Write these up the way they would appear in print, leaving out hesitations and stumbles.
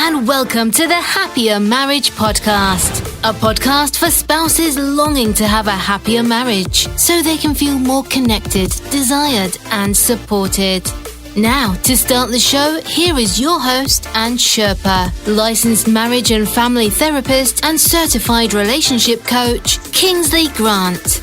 and welcome to the Happier Marriage Podcast, a podcast for spouses longing to have a happier marriage so they can feel more connected, desired, and supported. Now, to start the show, here is your host and Sherpa, licensed marriage and family therapist and certified relationship coach, Kingsley Grant.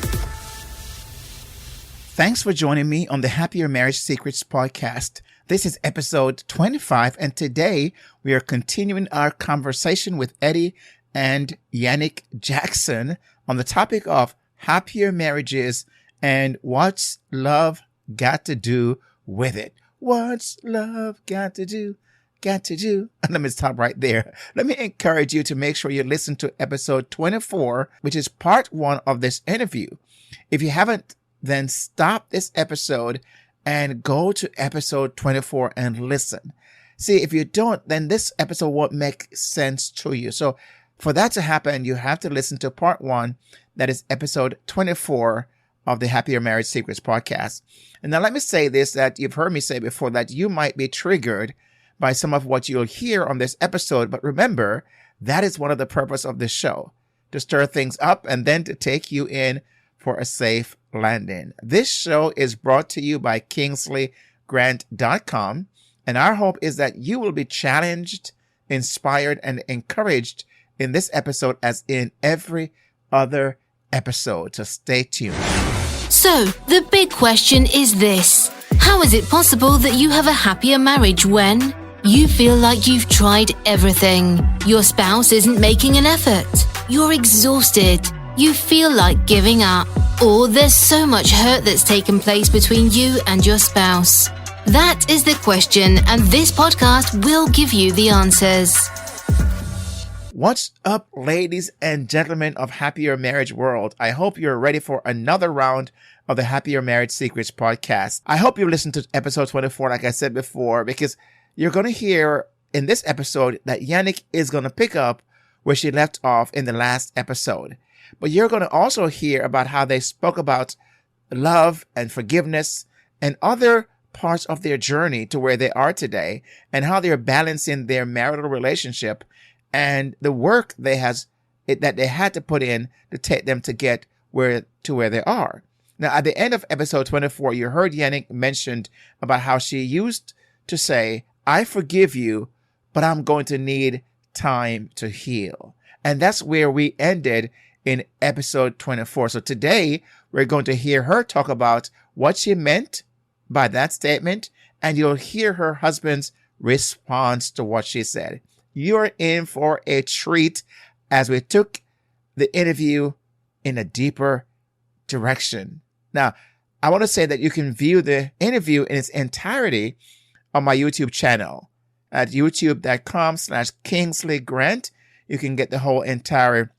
Thanks for joining me on the Happier Marriage Secrets podcast. This is episode 25, and today we are continuing our conversation with Eddie and Yannick Jackson on the topic of happier marriages and what's love got to do with it. What's love got to do? Got to do. And let me stop right there. Let me encourage you to make sure you listen to episode 24, which is part 1 of this interview. If you haven't, then stop this episode and go to episode 24 and listen. See, if you don't, then this episode won't make sense to you. So for that to happen, you have to listen to part 1, that is episode 24 of the Happier Marriage Secrets podcast. And now let me say this, that you've heard me say before, that you might be triggered by some of what you'll hear on this episode. But remember, that is one of the purpose of this show, to stir things up and then to take you in for a safe landing. This show is brought to you by KingsleyGrant.com. And our hope is that you will be challenged, inspired, and encouraged in this episode as in every other episode. So stay tuned. So, the big question is this. How is it possible that you have a happier marriage when you feel like you've tried everything? Your spouse isn't making an effort. You're exhausted. You feel like giving up. Or there's so much hurt that's taken place between you and your spouse. That is the question, and this podcast will give you the answers. What's up, ladies and gentlemen of Happier Marriage World? I hope you're ready for another round of the Happier Marriage Secrets podcast. I hope you listened to episode 24, like I said before, because you're going to hear in this episode that Yannick is going to pick up where she left off in the last episode. But you're going to also hear about how they spoke about love and forgiveness and other parts of their journey to where they are today, and how they're balancing their marital relationship and the work that they had to put in to take them to get where they are. Now, at the end of episode 24, you heard Yannick mentioned about how she used to say, "I forgive you, but I'm going to need time to heal." And that's where we ended in episode 24. So today we're going to hear her talk about what she meant by that statement, and you'll hear her husband's response to what she said. You're in for a treat as we took the interview in a deeper direction. Now, I want to say that you can view the interview in its entirety on my YouTube channel at youtube.com/Kingsley Grant. You can get the whole entire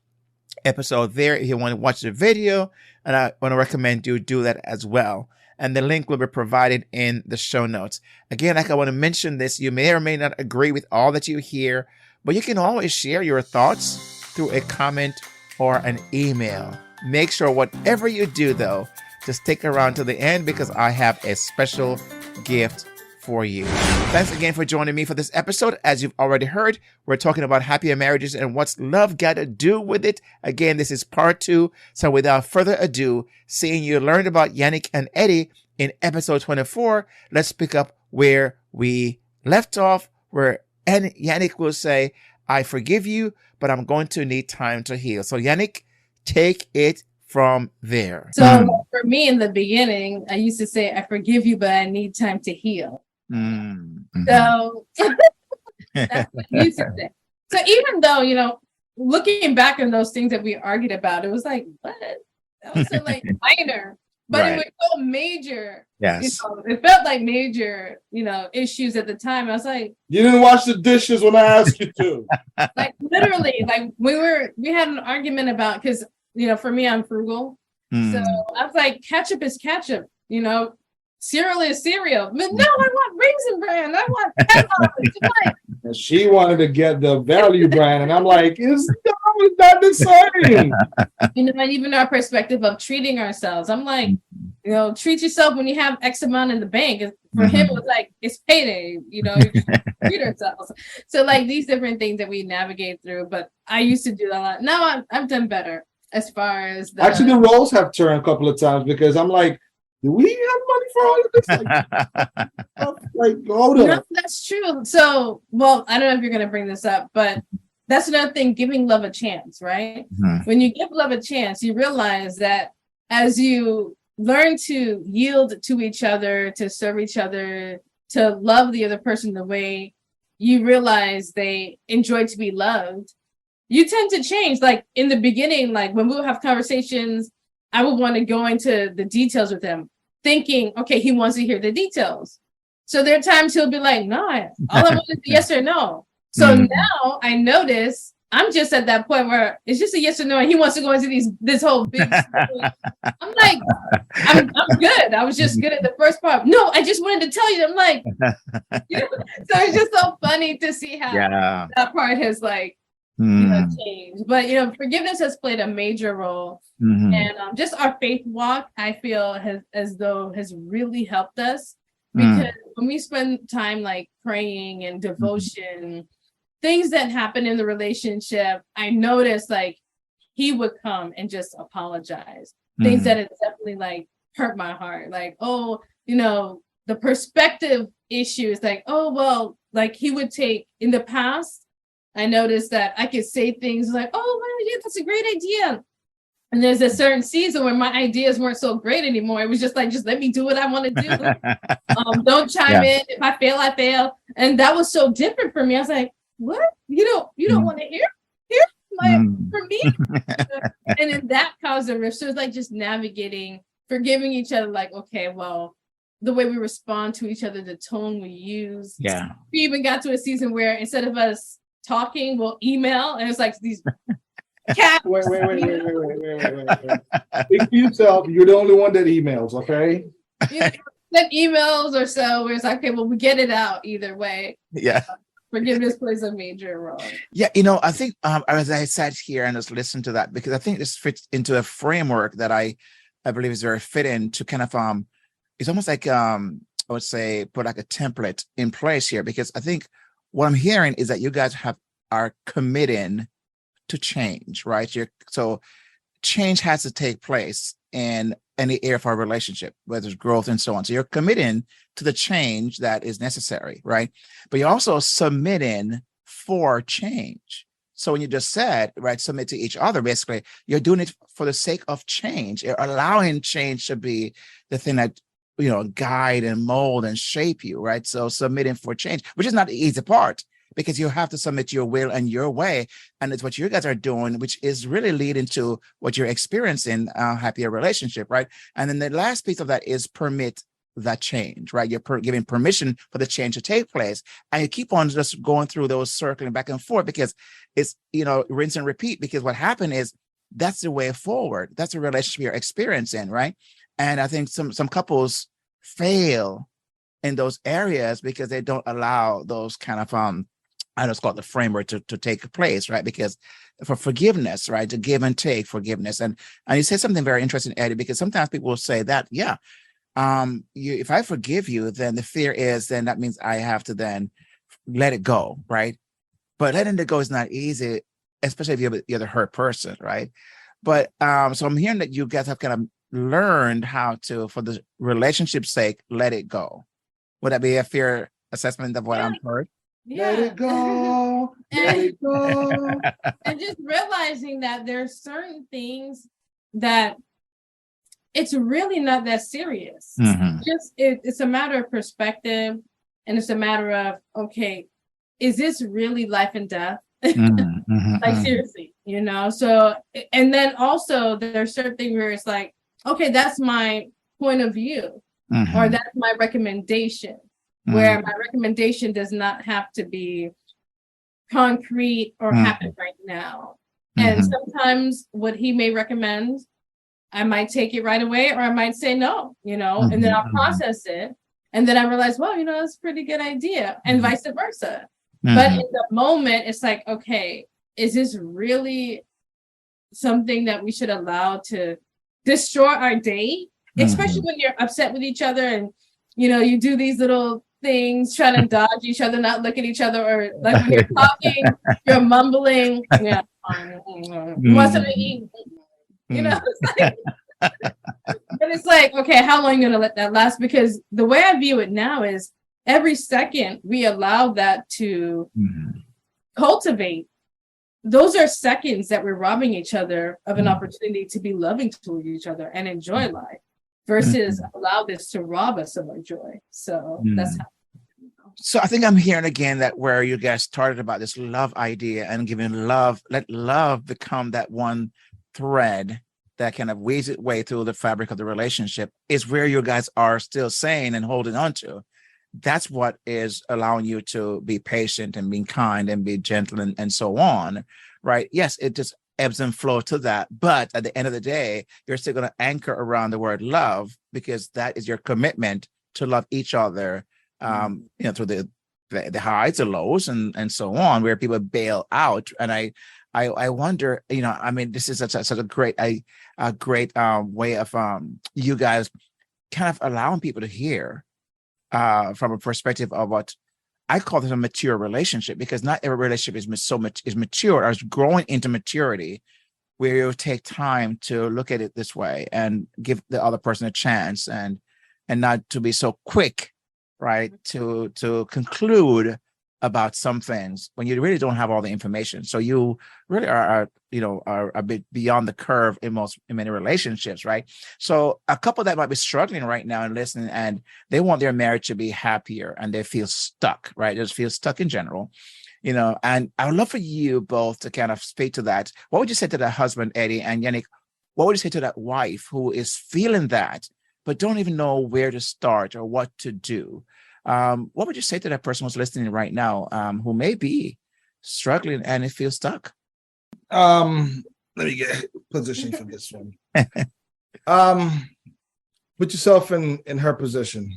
episode there if you want to watch the video, and I want to recommend you do that as well. And the link will be provided in the show notes. Again, like I want to mention this, you may or may not agree with all that you hear, but you can always share your thoughts through a comment or an email. Make sure whatever you do, though, to stick around to the end, because I have a special gift for you. Thanks again for joining me for this episode. As you've already heard, we're talking about happier marriages and what's love got to do with it. Again, this is part 2. So without further ado, seeing you learned about Yannick and Eddie in episode 24, let's pick up where we left off, where Yannick will say, "I forgive you, but I'm going to need time to heal." So Yannick, take it from there. So for me in the beginning, I used to say, "I forgive you, but I need time to heal." Mm-hmm. So that's what I used to say. So even though, looking back on those things that we argued about, it was like, what? That was so like minor, but Right. it was so major. Yes. It felt like major, issues at the time. I was like, "You didn't wash the dishes when I asked you to." like literally, like we had an argument about, because for me, I'm frugal. So I was like, ketchup is ketchup, cereal is cereal. But no, I want Raisin Bran. I want Kellogg's. And she wanted to get the value brand, and I'm like, "It's not the same." And even our perspective of treating ourselves, I'm like, treat yourself when you have X amount in the bank. for him, it was like, it's payday, you know, you treat ourselves. So like these different things that we navigate through. But I used to do that a lot. Now I've done better as far as actually the roles have turned a couple of times because I'm like, do we have money for all of this? Like hold on. No, that's true. So, well, I don't know if you're going to bring this up, but that's another thing, giving love a chance, right? When you give love a chance, you realize that as you learn to yield to each other, to serve each other, to love the other person the way you realize they enjoy to be loved, you tend to change. Like in the beginning, like when we would have conversations, I would want to go into the details with him, thinking, okay, he wants to hear the details. So there are times he'll be like, no, all I want is yes or no. So now I notice I'm just at that point where it's just a yes or no, and he wants to go into this whole big story. I'm like, I'm good. I was just good at the first part. No, I just wanted to tell you. I'm like, you know, so it's just so funny to see how that part has like you know, changed. But you know, forgiveness has played a major role, and just our faith walk, I feel has really helped us, because when we spend time like praying and devotion. Things that happen in the relationship, I noticed like he would come and just apologize. Things that had definitely like hurt my heart. Like, oh, you know, the perspective issues, like, oh, well, like he would take in the past, I noticed that I could say things like, oh, well, yeah, that's a great idea. And there's a certain season where my ideas weren't so great anymore. It was just like, just let me do what I want to do. Don't chime in. If I fail, I fail. And that was so different for me. I was like, what? You don't want to hear my from me? And then that caused a rift. So it's like just navigating, forgiving each other, like, okay, well, the way we respond to each other, the tone we use. Yeah. We even got to a season where instead of us talking, we'll email, and it's like these cats. Wait. Speak for yourself. You're the only one that emails, okay? Send emails or so where it's like, okay, well, we get it out either way. Yeah. Forgiveness plays a major role. Yeah, you know, I think as I sat here and just listened to that, because I think this fits into a framework that I believe is very fitting to kind of it's almost like I would say put like a template in place here, because I think what I'm hearing is that you guys are committing to change, right? So change has to take place in any area of our relationship, whether it's growth and so on. So you're committing to the change that is necessary, right? But you're also submitting for change. So when you just said, right, submit to each other, basically, you're doing it for the sake of change. You're allowing change to be the thing that, you know, guide and mold and shape you, right? So submitting for change, which is not the easy part, because you have to submit your will and your way. And it's what you guys are doing, which is really leading to what you're experiencing, a happier relationship, right? And then the last piece of that is permit that change, right? You're giving permission for the change to take place. And you keep on just going through those circling back and forth, because it's, you know, rinse and repeat, because what happened is that's the way forward. That's the relationship you're experiencing, right? And I think some couples fail in those areas because they don't allow those kind of I just call it the framework to take place, right? Because for forgiveness, right, to give and take forgiveness, and you said something very interesting, Eddie, because sometimes people will say that, if I forgive you, then the fear is then that means I have to then let it go, right? But letting it go is not easy, especially if you're the hurt person, right? But so I'm hearing that you guys have kind of learned how to, for the relationship's sake, let it go. Would that be a fair assessment of what I'm heard? Yeah. Let it go. Let it go. And just realizing that there's certain things that it's really not that serious. It's a matter of perspective, and it's a matter of, okay, is this really life and death? Like seriously, you know? So, and then also there's certain things where it's like, okay, that's my point of view, or that's my recommendation. Where my recommendation does not have to be concrete or happen right now. And sometimes what he may recommend, I might take it right away, or I might say no, you know, and then I'll process it. And then I realize, well, you know, that's a pretty good idea, and vice versa. But in the moment, it's like, okay, is this really something that we should allow to destroy our date? Especially when you're upset with each other and you do these little things, trying to dodge each other, not look at each other, or like when you're talking, you're mumbling. Yeah. You want something to eat? It's like, but it's like, okay, how long are you going to let that last? Because the way I view it now is every second we allow that to cultivate, those are seconds that we're robbing each other of an opportunity to be loving to each other and enjoy life, versus allow this to rob us of our joy. So that's how. So I think I'm hearing again that where you guys started about this love idea and giving love, let love become that one thread that kind of weaves its way through the fabric of the relationship, is where you guys are still saying and holding on to. That's what is allowing you to be patient and being kind and be gentle and so on, right? Yes, it just ebbs and flows to that. But at the end of the day, you're still going to anchor around the word love, because that is your commitment to love each other, through the highs and lows and so on, where people bail out. And I wonder, this is such a great way of you guys kind of allowing people to hear from a perspective of what I call this a mature relationship, because not every relationship is mature or is growing into maturity, where you take time to look at it this way and give the other person a chance and not to be so quick, right, to conclude about some things when you really don't have all the information. So you really are a bit beyond the curve in many relationships, right? So a couple that might be struggling right now and listening, and they want their marriage to be happier, and they feel stuck, right? They just feel stuck in general, and I would love for you both to kind of speak to that. What would you say to that husband, Eddie, and Yannick? What would you say to that wife who is feeling that, but don't even know where to start or what to do? What would you say to that person who's listening right now, who may be struggling and it feels stuck? Let me get positioned for this one. Put yourself in her position.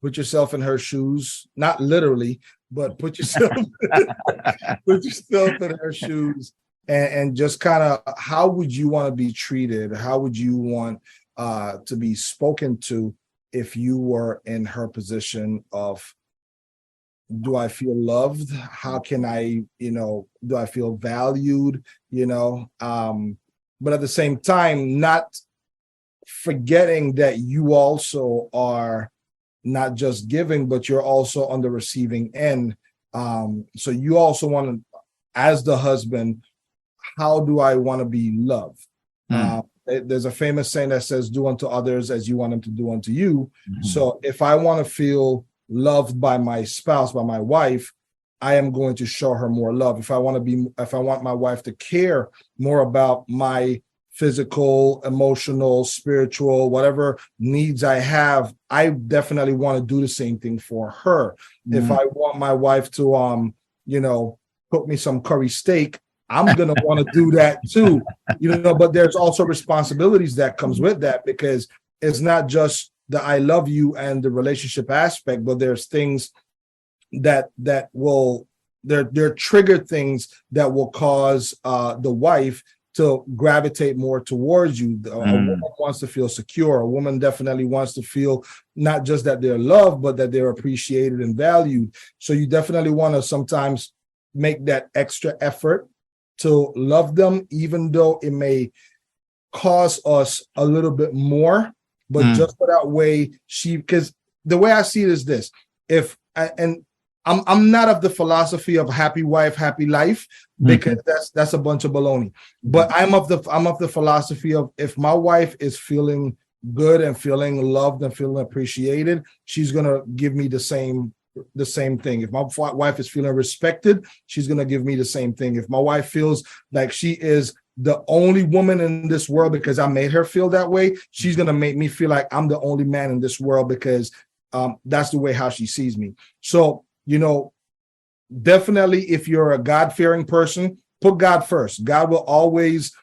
Put yourself in her shoes, not literally, but put yourself in her shoes, and just kind of, how would you want to be treated? How would you want to be spoken to if you were in her position of, do I feel loved? How can I, do I feel valued? But at the same time, not forgetting that you also are not just giving, but you're also on the receiving end. So you also want to, as the husband, how do I want to be loved? There's a famous saying that says, do unto others as you want them to do unto you. So if I want to feel loved by my spouse, by my wife, I am going to show her more love. If I want my wife to care more about my physical, emotional, spiritual, whatever needs I have, I definitely want to do the same thing for her. If I want my wife to, cook me some curry steak, I'm going to want to do that too, but there's also responsibilities that comes with that, because it's not just the I love you and the relationship aspect, but there's things that will, they're triggered things that will cause the wife to gravitate more towards you. A woman wants to feel secure. A woman definitely wants to feel not just that they're loved, but that they're appreciated and valued. So you definitely want to sometimes make that extra effort to love them, even though it may cost us a little bit more, but just for that way, because the way I see it is this: I'm not of the philosophy of happy wife, happy life, because that's a bunch of baloney. But I'm of the philosophy of, if my wife is feeling good and feeling loved and feeling appreciated, she's gonna give me the same thing. If my wife is feeling respected, she's going to give me the same thing. If my wife feels like she is the only woman in this world because I made her feel that way, she's going to make me feel like I'm the only man in this world, because that's the way how she sees me. So, definitely, if you're a God-fearing person, put God first. God will always,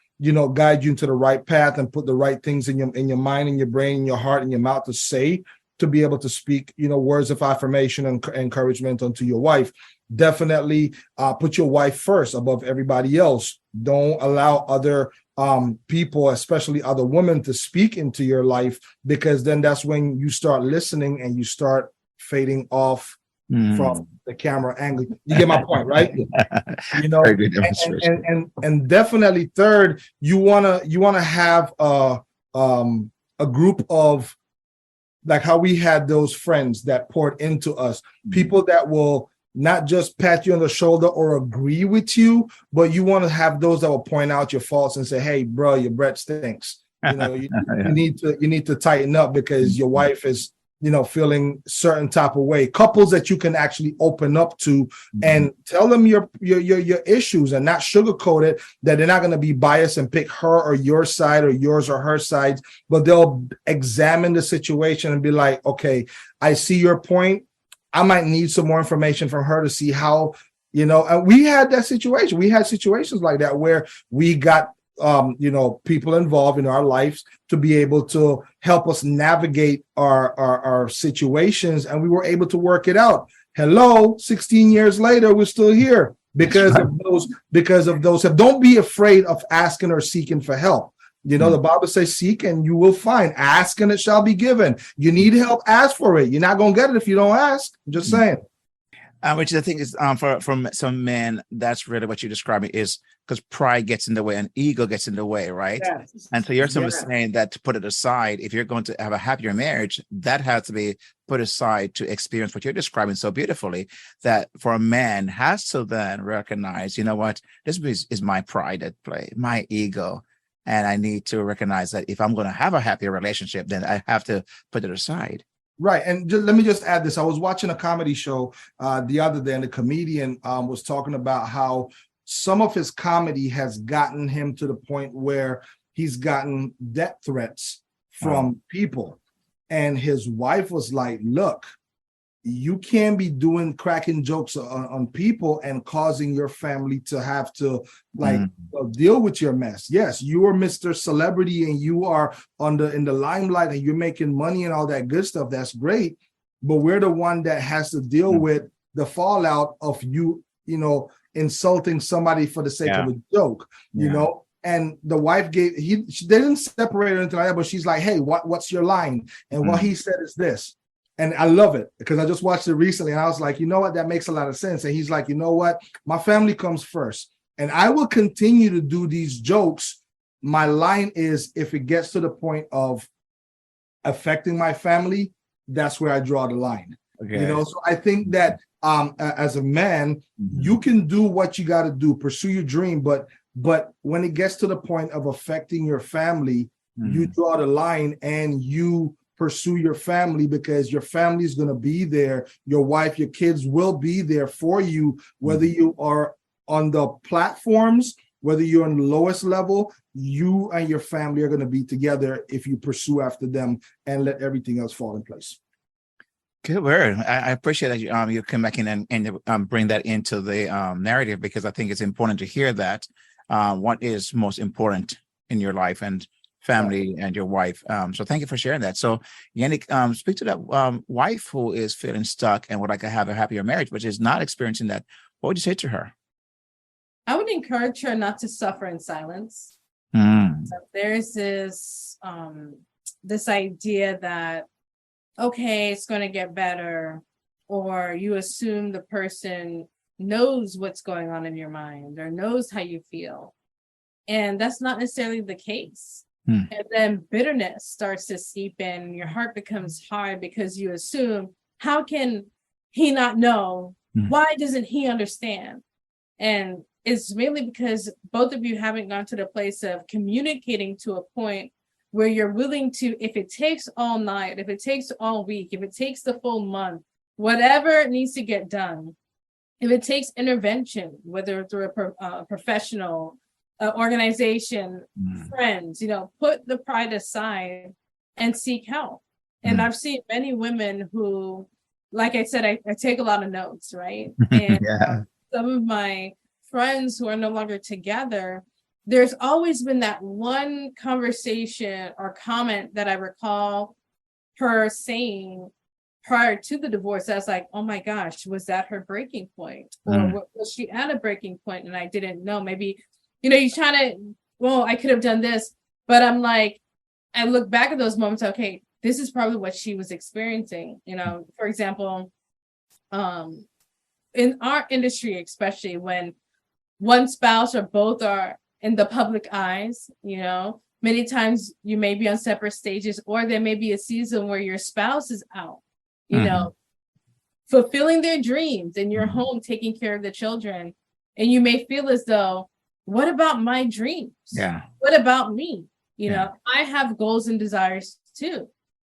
guide you into the right path and put the right things in your mind, in your brain, in your heart, in your mouth to say, to be able to speak, words of affirmation and encouragement unto your wife. Definitely put your wife first above everybody else. Don't allow other people, especially other women, to speak into your life, because then that's when you start listening and you start fading off from the camera angle. You get my point, right? You know, Very good demonstration. and definitely third, you wanna have a group of, like how we had those friends that poured into us, people that will not just pat you on the shoulder or agree with you, but you want to have those that will point out your faults and say, hey, bro, your breath stinks. You know, you need to tighten up because your wife is, you know, feeling certain type of way. Couples that you can actually open up to and tell them your issues and not sugarcoat it, that they're not going to be biased and pick her or your side or yours or her sides, but they'll examine the situation and be like, okay, I see your point. I might need some more information from her to see how, you know, and we had that situation. We had situations like that where we got, you know, people involved in our lives to be able to help us navigate our situations. And we were able to work it out. Hello, 16 years later, we're still here because of those. Don't be afraid of asking or seeking for help. You know, the Bible says, seek and you will find, ask and it shall be given. You need help, ask for it. You're not going to get it if you don't ask. I'm just saying. Which I think is from some men, that's really what you're describing, is because pride gets in the way and ego gets in the way, right? Yes. And so you're saying that to put it aside, if you're going to have a happier marriage, that has to be put aside to experience what you're describing so beautifully, that for a man has to then recognize, you know what, this is my pride at play, my ego. And I need to recognize that if I'm going to have a happier relationship, then I have to put it aside. Right. And let me just add this. I was watching a comedy show the other day, and the comedian was talking about how some of his comedy has gotten him to the point where he's gotten death threats from people. And his wife was like, look, you can't be cracking jokes on people and causing your family to have to deal with your mess. Yes, you are Mr. Celebrity and you are in the limelight and you're making money and all that good stuff. That's great. But we're the one that has to deal with the fallout of you know, insulting somebody for the sake of a joke, you know. And the wife they didn't separate or anything like that, but she's like, hey, what's your line? And what he said is this. And I love it because I just watched it recently and I was like, you know what? That makes a lot of sense. And he's like, you know what? My family comes first and I will continue to do these jokes. My line is, if it gets to the point of affecting my family, that's where I draw the line. Okay. You know, so I think that as a man, you can do what you got to do, pursue your dream. But when it gets to the point of affecting your family, you draw the line and you pursue your family, because your family is going to be there. Your wife, your kids will be there for you, whether you are on the platforms, whether you're on the lowest level. You and your family are going to be together if you pursue after them and let everything else fall in place. Good word. I appreciate that you come back in and bring that into the narrative, because I think it's important to hear that what is most important in your life and family and your wife. So thank you for sharing that. So Yannick, speak to that wife who is feeling stuck and would like to have a happier marriage, but is not experiencing that. What would you say to her? I would encourage her not to suffer in silence. So there's this idea that, okay, it's going to get better, or you assume the person knows what's going on in your mind or knows how you feel. And that's not necessarily the case. And then bitterness starts to seep in. Your heart becomes hard because you assume, how can he not know? Why doesn't he understand? And it's really because both of you haven't gone to the place of communicating to a point where you're willing to, if it takes all night, if it takes all week, if it takes the full month, whatever needs to get done, if it takes intervention, whether through a professional organization, friends, you know, put the pride aside and seek help. And I've seen many women who, like I said, I take a lot of notes, right? And some of my friends who are no longer together, there's always been that one conversation or comment that I recall her saying prior to the divorce. I was like, oh my gosh, was that her breaking point? Or was she at a breaking point and I didn't know? Maybe, you know, you're trying to well, I could have done this. But I'm like, I look back at those moments, okay, this is probably what she was experiencing. You know, for example, in our industry, especially when one spouse or both are in the public eyes, you know, many times you may be on separate stages, or there may be a season where your spouse is out, you know, fulfilling their dreams in your home, taking care of the children. And you may feel as though, what about my dreams? Yeah. What about me? You know, I have goals and desires too.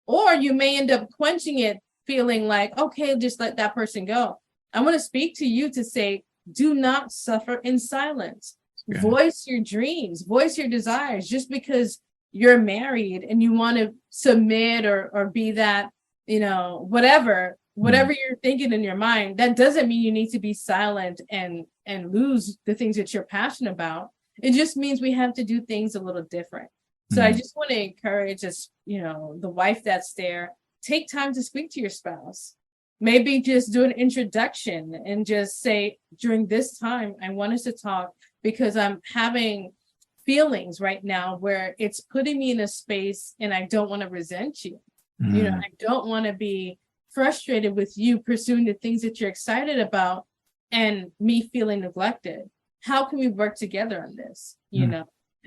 Or you may end up quenching it, feeling like, okay, just let that person go. I want to speak to you to say, do not suffer in silence. Yeah. Voice your dreams, voice your desires. Just because you're married and you want to submit or be that, you know, whatever you're thinking in your mind, that doesn't mean you need to be silent and lose the things that you're passionate about. It just means we have to do things a little different. So I just want to encourage us, you know, the wife that's there, take time to speak to your spouse. Maybe just do an introduction and just say, during this time, I want us to talk because I'm having feelings right now where it's putting me in a space and I don't want to resent you. You know, I don't want to be frustrated with you pursuing the things that you're excited about and me feeling neglected. How can we work together on this? You know,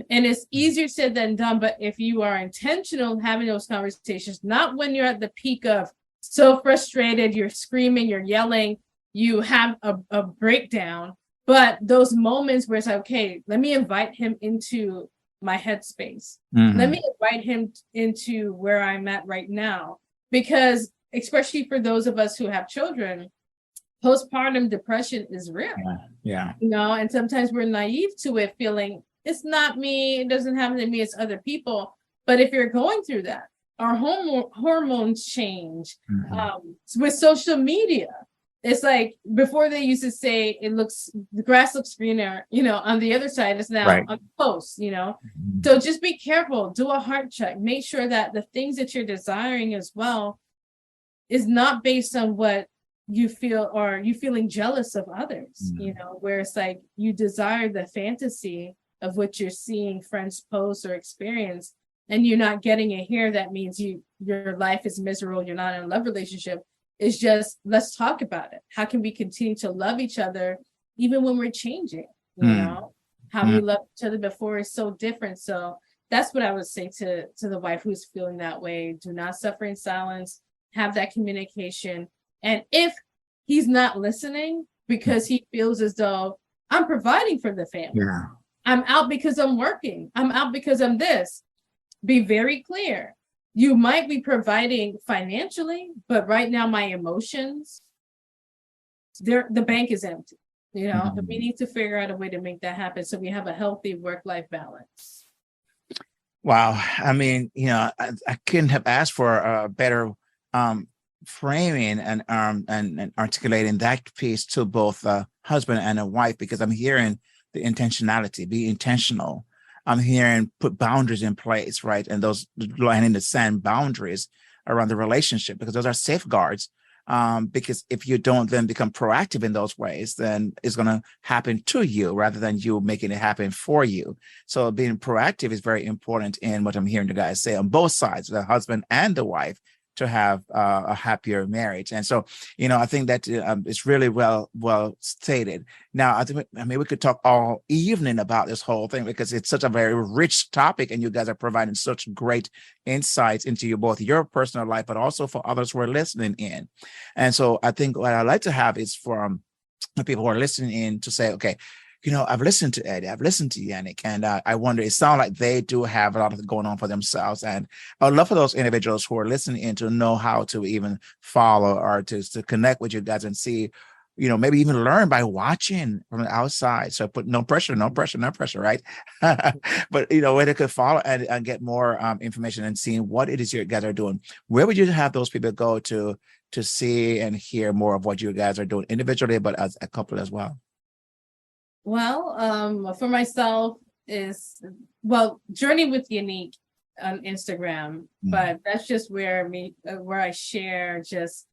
and it's easier said than done. But if you are intentional having those conversations, not when you're at the peak of so frustrated, you're screaming, you're yelling, you have a breakdown, but those moments where it's like, okay, let me invite him into my headspace. Let me invite him into where I'm at right now. Because especially for those of us who have children, postpartum depression is real. Yeah. You know, and sometimes we're naive to it, feeling it's not me, it doesn't happen to me, it's other people. But if you're going through that, our hormones change. With social media, it's like before they used to say the grass looks greener, you know, on the other side. It's now on post, you know. So just be careful, do a heart check, make sure that the things that you're desiring as well is not based on what you feel or you feeling jealous of others, you know, where it's like you desire the fantasy of what you're seeing friends post or experience, and you're not getting it here. That means your life is miserable, you're not in a love relationship. It's just, let's talk about it. How can we continue to love each other even when we're changing? You know, how we loved each other before is so different. So that's what I would say to the wife who's feeling that way. Do not suffer in silence, have that communication. And if he's not listening because he feels as though I'm providing for the family, I'm out because I'm working, I'm out because I'm this, be very clear. You might be providing financially, but right now my emotions, the bank is empty. You know, we need to figure out a way to make that happen so we have a healthy work-life balance. Wow. I mean, you know, I couldn't have asked for a better framing and articulating that piece to both a husband and a wife, because I'm hearing the intentionality, be intentional. I'm hearing put boundaries in place, right? And those line in the sand boundaries around the relationship, because those are safeguards. Because if you don't then become proactive in those ways, then it's going to happen to you rather than you making it happen for you. So being proactive is very important in what I'm hearing the guys say on both sides, the husband and the wife, to have a happier marriage. And so, you know, I think that it's really well stated. Now, I mean, we could talk all evening about this whole thing because it's such a very rich topic, and you guys are providing such great insights into both your personal life, but also for others who are listening in. And so I think what I'd like to have is for the people who are listening in to say, okay, you know, I've listened to Eddie, I've listened to Yannick, and I wonder, it sounds like they do have a lot of going on for themselves. And I would love for those individuals who are listening in to know how to even follow or to connect with you guys and see, you know, maybe even learn by watching from the outside. So put no pressure, right? But, you know, where they could follow and get more information and seeing what it is you guys are doing. Where would you have those people go to see and hear more of what you guys are doing individually, but as a couple as well? Well, for myself Journey with Yannick on Instagram, but that's just where I share just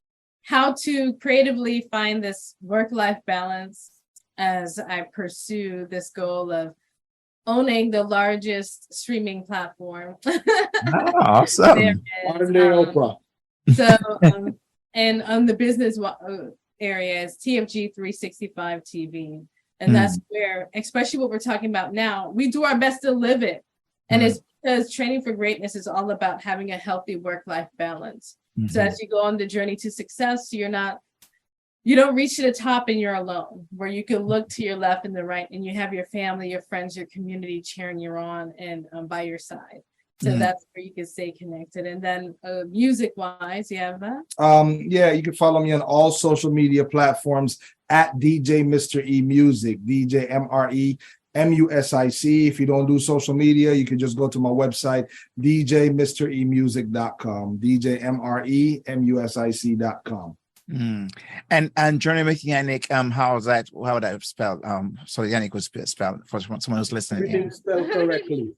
how to creatively find this work-life balance as I pursue this goal of owning the largest streaming platform. Oh, awesome. There is. Modern day Oprah. So, and on the business area is TFG365 TV. And that's where, especially what we're talking about now, we do our best to live it. And it's because training for greatness is all about having a healthy work-life balance. So as you go on the journey to success, you don't reach to the top and you're alone, where you can look to your left and the right and you have your family, your friends, your community cheering you on and by your side. So that's where you can stay connected. And then music wise, you have that? Yeah, you can follow me on all social media platforms at DJ Mr. E Music, DJ MREMUSIC. If you don't do social media, you can just go to my website, djmremusic.com, djmremusic.com. And Journey with Yannick, how would I spell? So Yannick was spelled for someone who's listening. Everything spelled correctly.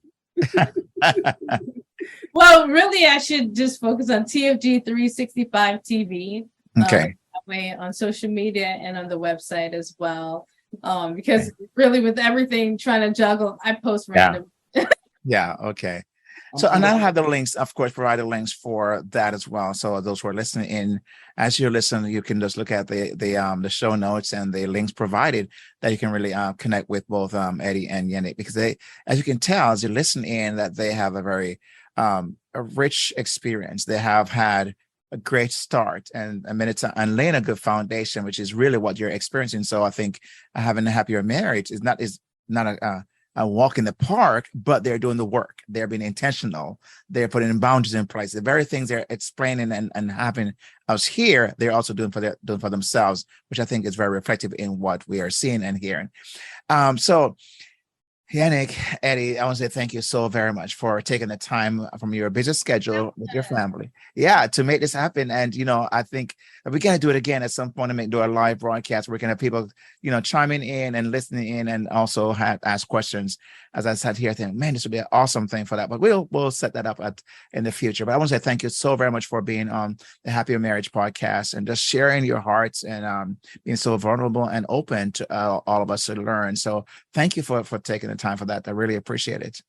Well, really, I should just focus on TFG365 TV. Okay. That way on social media and on the website as well. Because really, with everything trying to juggle, I post random. Yeah. Okay. So, and I'll have the links, of course, provided links for that as well. So those who are listening in, as you listen, you can just look at the show notes and the links provided that you can really connect with both Eddie and Yannick, because they, as you can tell, as you listen in, that they have a very a rich experience. They have had a great start and laying a good foundation, which is really what you're experiencing. So I think having a happier marriage is not a walk in the park, but they're doing the work. They're being intentional. They're putting boundaries in place. The very things they're explaining and having us here, they're also doing for themselves, which I think is very reflective in what we are seeing and hearing. So Yannick, Eddie, I want to say thank you so very much for taking the time from your busy schedule with your family. Yeah, to make this happen. And, I think we got to do it again at some point and do a live broadcast where we can have people, chiming in and listening in and also ask questions. As I sat here, I think, man, this would be an awesome thing for that. But we'll set that up in the future. But I want to say thank you so very much for being on the Happier Marriage podcast and just sharing your hearts and being so vulnerable and open to all of us to learn. So thank you for taking the time for that. I really appreciate it.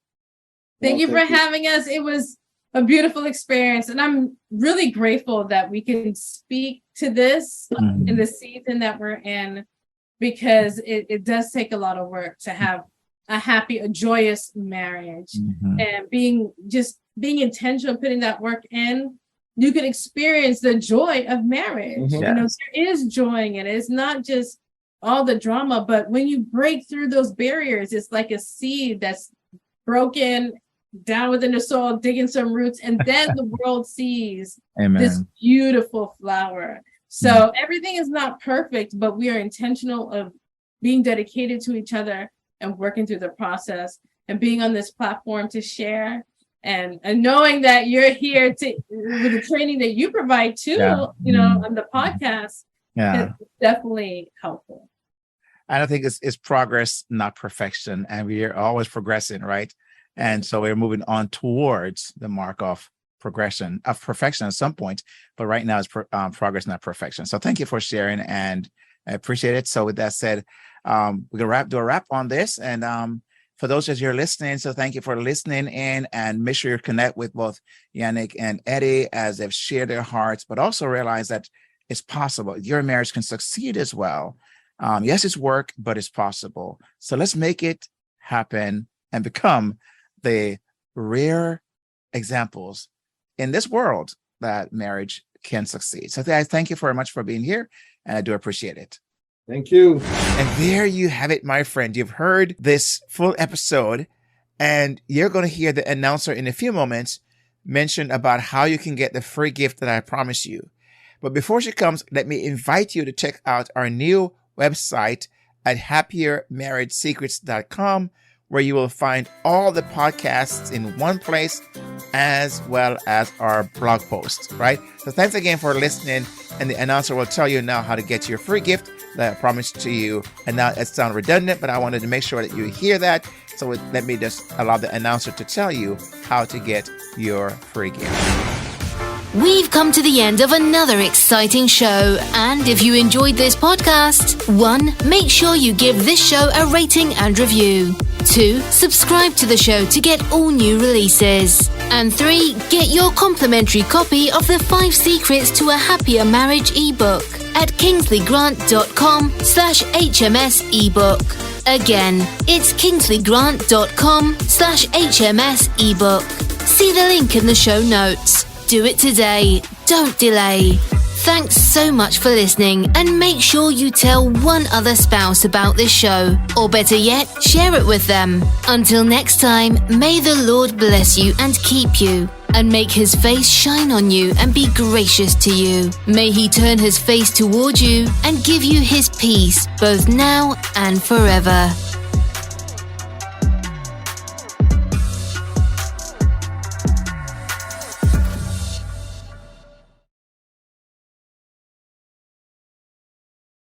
Thank you for having us. It was a beautiful experience. And I'm really grateful that we can speak to this in the season that we're in, because it does take a lot of work to have a happy, a joyous marriage. And being intentional, putting that work in, you can experience the joy of marriage. There is joy in it. It's not just all the drama, but when you break through those barriers, it's like a seed that's broken down within the soil, digging some roots, and then the world sees this beautiful flower. So everything is not perfect, but we are intentional of being dedicated to each other and working through the process and being on this platform to share and knowing that you're here with the training that you provide too, on the podcast. It's definitely helpful. And I think it's progress, not perfection. And we are always progressing, right? And so we're moving on towards the mark of perfection at some point. But right now it's progress, not perfection. So thank you for sharing, and I appreciate it. So with that said, we're going to do a wrap on this. And for those of you who are listening, so thank you for listening in, and make sure you connect with both Yannick and Eddie as they've shared their hearts, but also realize that it's possible. Your marriage can succeed as well. Yes, it's work, but it's possible. So let's make it happen and become the rare examples in this world that marriage can succeed. So I thank you very much for being here, and I do appreciate it. Thank you. And there you have it, my friend. You've heard this full episode, and you're going to hear the announcer in a few moments mention about how you can get the free gift that I promised you. But before she comes, let me invite you to check out our new website at happiermarriagesecrets.com, where you will find all the podcasts in one place, as well as our blog posts, right? So thanks again for listening. And the announcer will tell you now how to get your free gift that I promised to you. And now it sounds redundant, but I wanted to make sure that you hear that. So let me just allow the announcer to tell you how to get your free gift. We've come to the end of another exciting show, and if you enjoyed this podcast, 1. Make sure you give this show a rating and review. 2. Subscribe to the show to get all new releases. And 3. Get your complimentary copy of the 5 Secrets to a Happier Marriage ebook at kingsleygrant.com/HMS ebook. Again, it's kingsleygrant.com/HMS ebook. See the link in the show notes. Do it today. Don't delay. Thanks so much for listening, and make sure you tell one other spouse about this show, or better yet, share it with them. Until next time, may the Lord bless you and keep you, and make his face shine on you and be gracious to you. May he turn his face toward you and give you his peace, both now and forever.